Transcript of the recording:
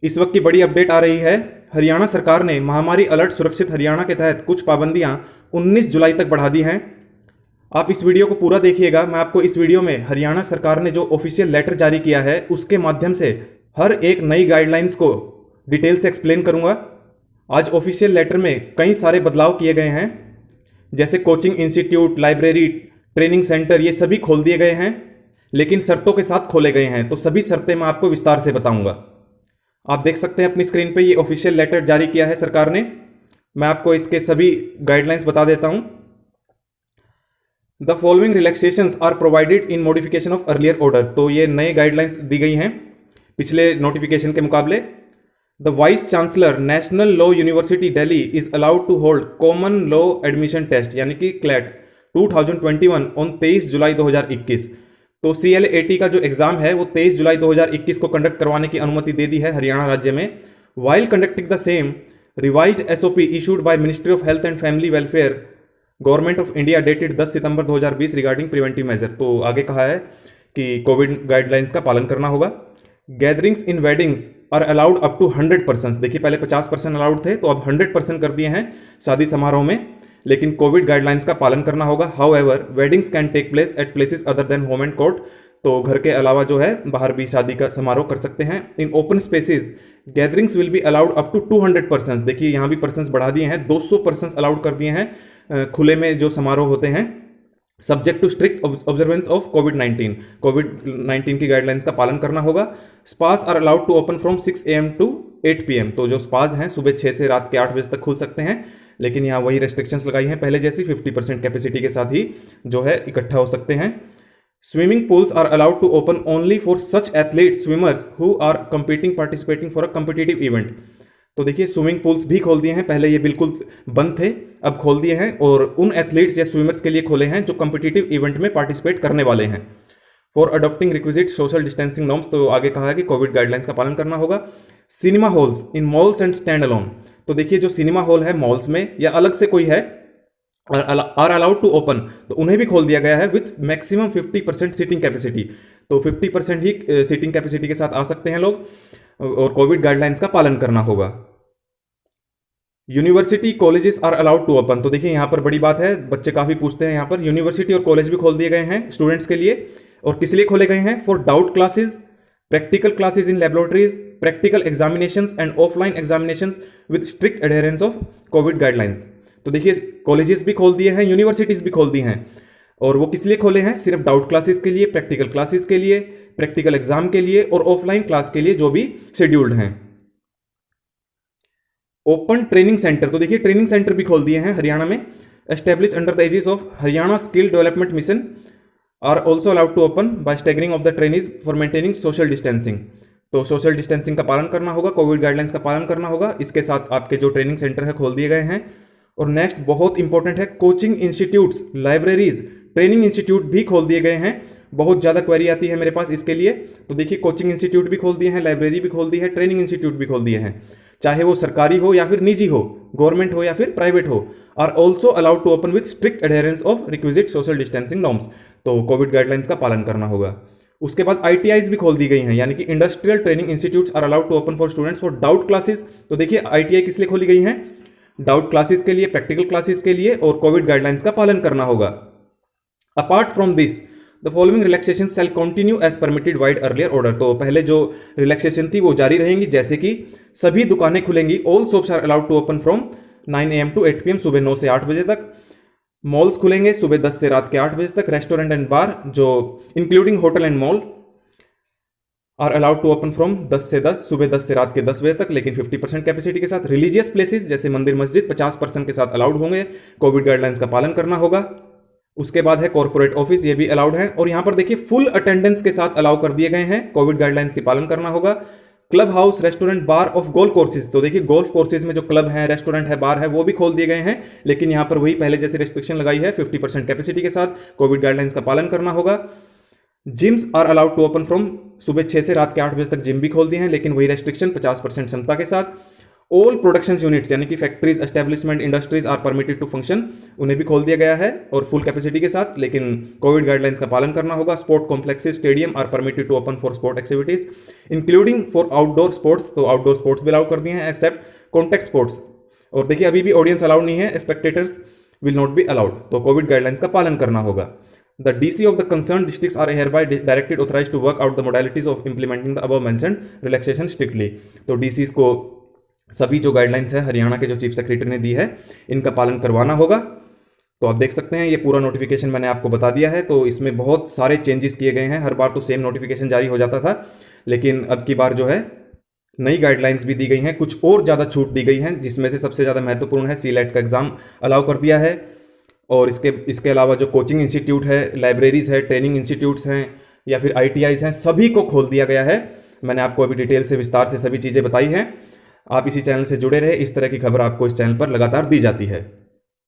इस वक्त की बड़ी अपडेट आ रही है। हरियाणा सरकार ने महामारी अलर्ट सुरक्षित हरियाणा के तहत कुछ पाबंदियां 19 जुलाई तक बढ़ा दी हैं। आप इस वीडियो को पूरा देखिएगा। मैं आपको इस वीडियो में हरियाणा सरकार ने जो ऑफिशियल लेटर जारी किया है उसके माध्यम से हर एक नई गाइडलाइंस को डिटेल से एक्सप्लेन करूंगा। आज ऑफिशियल लेटर में कई सारे बदलाव किए गए हैं, जैसे coaching institute, library, training centre, ये सभी खोल दिए गए हैं, लेकिन शर्तों के साथ खोले गए हैं। तो सभी शर्तें मैं आपको विस्तार से बताऊंगा। आप देख सकते हैं अपनी स्क्रीन पे ये ऑफिशियल लेटर जारी किया है सरकार ने। मैं आपको इसके सभी गाइडलाइंस बता देता हूं। The following relaxations are provided in modification of earlier order. तो ये नए गाइडलाइंस दी गई हैं पिछले नोटिफिकेशन के मुकाबले। The vice chancellor national law university Delhi is allowed to hold common law admission test यानी कि क्लैट 2021 ऑन 23 जुलाई 2021। तो CLAT का जो एग्जाम है वो 23 जुलाई 2021 को कंडक्ट करवाने की अनुमति दे दी है हरियाणा राज्य में। While conducting the same, revised SOP issued by ministry of health and family welfare, government of India, dated 10 September 2020 regarding preventive measure. तो आगे कहा है कि कोविड गाइडलाइंस का पालन करना होगा। Gatherings in weddings are allowed up to 100 person. देखिए पहले 50% अलाउड थे, तो अब 100% कर दिए हैं शादी समारोह में, लेकिन कोविड गाइडलाइंस का पालन करना होगा। However weddings can take place at places other than home and court. तो घर के अलावा जो है बाहर भी शादी का समारोह कर सकते हैं। In open spaces gatherings will be allowed up to 200 person. देखिए यहाँ भी पर्सन बढ़ा दिए हैं, 200 पर्सन अलाउड कर दिए हैं खुले में जो समारोह होते हैं, subject to strict observance of कोविड-19 की गाइडलाइंस का पालन करना होगा। Spas are allowed to open from 6 AM to 8 PM। तो जो स्पास हैं सुबह 6 से रात के 8 बजे तक खुल सकते हैं, लेकिन यहाँ वही रेस्ट्रिक्शंस लगाई हैं पहले जैसी, 50% कैपेसिटी के साथ ही जो है इकट्ठा हो सकते हैं। Swimming pools are allowed to open only for such athlete swimmers who are participating for a competitive event. तो देखिए स्विमिंग पूल्स भी खोल दिए हैं, पहले ये बिल्कुल बंद थे, अब खोल दिए हैं, और उन एथलीट्स या स्विमर्स के लिए खोले हैं जो कॉम्पिटिटिव इवेंट में पार्टिसिपेट करने वाले हैं। For adopting requisite social distancing norms. तो आगे कहा है कि कोविड गाइडलाइंस का पालन करना होगा। Cinema halls in malls and stand alone. तो देखिए जो सिनेमा हॉल है मॉल्स में या अलग से कोई है, आर अलाउड टू ओपन, तो उन्हें भी खोल दिया गया है विथ मैक्सिमम 50% सीटिंग कैपेसिटी। तो 50% ही सीटिंग कैपेसिटी के साथ आ सकते हैं लोग, और कोविड गाइडलाइंस का पालन करना होगा। University colleges are allowed to open. तो देखिए यहाँ पर बड़ी बात है, बच्चे काफी पूछते हैं यहाँ पर। यूनिवर्सिटी और कॉलेज भी खोल दिए गए हैं स्टूडेंट्स के लिए, और किस लिए खोले गए हैं? For doubt classes, practical classes in laboratories, practical examinations and offline examinations with strict adherence of Covid guidelines. तो देखिए कॉलेजेस भी खोल दिए हैं, यूनिवर्सिटीज भी खोल दी हैं, और वो किस लिए खोले हैं? सिर्फ डाउट क्लासेस के लिए, प्रैक्टिकल क्लासेस के लिए, प्रैक्टिकल एग्जाम के लिए और ऑफलाइन क्लास के लिए जो भी शेड्यूल्ड हैं। Open training centre. तो देखिए ट्रेनिंग सेंटर भी खोल दिए हैं हरियाणा में। Establish under the aegis of Haryana skill development mission are also allowed to open by staggering of the trainees for maintaining social distancing. तो सोशल डिस्टेंसिंग का पालन करना होगा, कोविड गाइडलाइंस का पालन करना होगा। इसके साथ आपके जो ट्रेनिंग सेंटर है खोल दिए गए हैं। और नेक्स्ट बहुत इंपॉर्टेंट है, coaching institutes, libraries, training institute भी खोल दिए गए हैं। बहुत ज़्यादा क्वेरी आती है मेरे पास इसके लिए। तो देखिए कोचिंग इंस्टीट्यूट भी खोल दिए हैं, लाइब्रेरी भी खोल दी है, ट्रेनिंग इंस्टीट्यूट भी खोल दिए हैं, चाहे वो सरकारी हो या फिर निजी हो, गवर्नमेंट हो या फिर प्राइवेट हो, are also allowed to open with strict adherence of requisite social distancing norms. तो कोविड गाइडलाइंस का पालन करना होगा। उसके बाद ITIs भी खोल दी गई हैं, यानी कि industrial training institutes are allowed to open for students for doubt classes. तो देखिए ITI किस लिए खोली गई हैं? डाउट क्लासेस के लिए, प्रैक्टिकल क्लासेस के लिए, और कोविड गाइडलाइंस का पालन करना होगा। Apart from this the following relaxation shall continue as permitted vide earlier order. तो पहले जो रिलैक्सेशन थी वो जारी रहेंगी, जैसे कि सभी दुकानें खुलेंगी। All shops are allowed to open from 9 AM to 8 PM, सुबह 9 से 8 बजे तक। मॉल्स खुलेंगे सुबह 10 से रात के 8 बजे तक। रेस्टोरेंट एंड बार जो including hotel and mall are allowed to open from 10 से 10, सुबह 10 से रात के 10 बजे तक, लेकिन 50% कैपेसिटी के साथ। रिलीजियस प्लेसेस जैसे मंदिर मस्जिद 50% के साथ अलाउड होंगे, कोविड गाइडलाइंस का पालन करना होगा। उसके बाद है कॉर्पोरेट ऑफिस, ये भी अलाउड है, और यहाँ पर देखिए फुल अटेंडेंस के साथ अलाउ कर दिए गए हैं, कोविड गाइडलाइंस की पालन करना होगा। Club house, restaurant, bar of golf courses. तो देखिए गोल्फ कोर्सेज में जो क्लब है, रेस्टोरेंट है, बार है, वो भी खोल दिए गए हैं, लेकिन यहाँ पर वही पहले जैसे रिस्ट्रिक्शन लगाई है 50% कैपेसिटी के साथ, कोविड गाइडलाइंस का पालन करना होगा। Gyms are allowed to open from सुबह 6 से रात के 8 बजे तक, जिम भी खोल दिए हैं, लेकिन वही रेस्ट्रिक्शन 50% क्षमता के साथ। ऑल प्रोडक्शन यूनिट्स यानी कि factories, establishment, industries are permitted to function, उन्हें भी खोल दिया गया है और फुल कैपेसिटी के साथ, लेकिन कोविड गाइडलाइंस का पालन करना होगा। Sport complexes, stadium are permitted to open for sport activities including for outdoor sports, तो आउटडोर स्पोर्ट्स भी अलाउ कर दिए हैं एक्सेप्ट कॉन्टैक्ट स्पोर्ट्स। और देखिए अभी भी ऑडियंस अलाउड नहीं है, spectators will not be allowed, तो कोविड गाइडलाइंस का पालन करना होगा। The DC of the concerned districts are hereby directed authorized to work out the modalities of implementing the above mentioned relaxation strictly। तो DCs को सभी जो गाइडलाइंस है हरियाणा के जो चीफ सेक्रेटरी ने दी है इनका पालन करवाना होगा। तो आप देख सकते हैं ये पूरा नोटिफिकेशन मैंने आपको बता दिया है। तो इसमें बहुत सारे चेंजेस किए गए हैं। हर बार तो सेम नोटिफिकेशन जारी हो जाता था, लेकिन अब की बार जो है नई गाइडलाइंस भी दी गई हैं, कुछ और ज़्यादा छूट दी गई हैं, जिसमें से सबसे ज़्यादा महत्वपूर्ण है CLET का एग्ज़ाम अलाउ कर दिया है। और इसके अलावा जो कोचिंग इंस्टीट्यूट है, लाइब्रेरीज है, ट्रेनिंग इंस्टीट्यूट्स हैं या फिर ITIs हैं, सभी को खोल दिया गया है। मैंने आपको अभी डिटेल से विस्तार से सभी चीज़ें बताई हैं। आप इसी चैनल से जुड़े रहे, इस तरह की खबर आपको इस चैनल पर लगातार दी जाती है।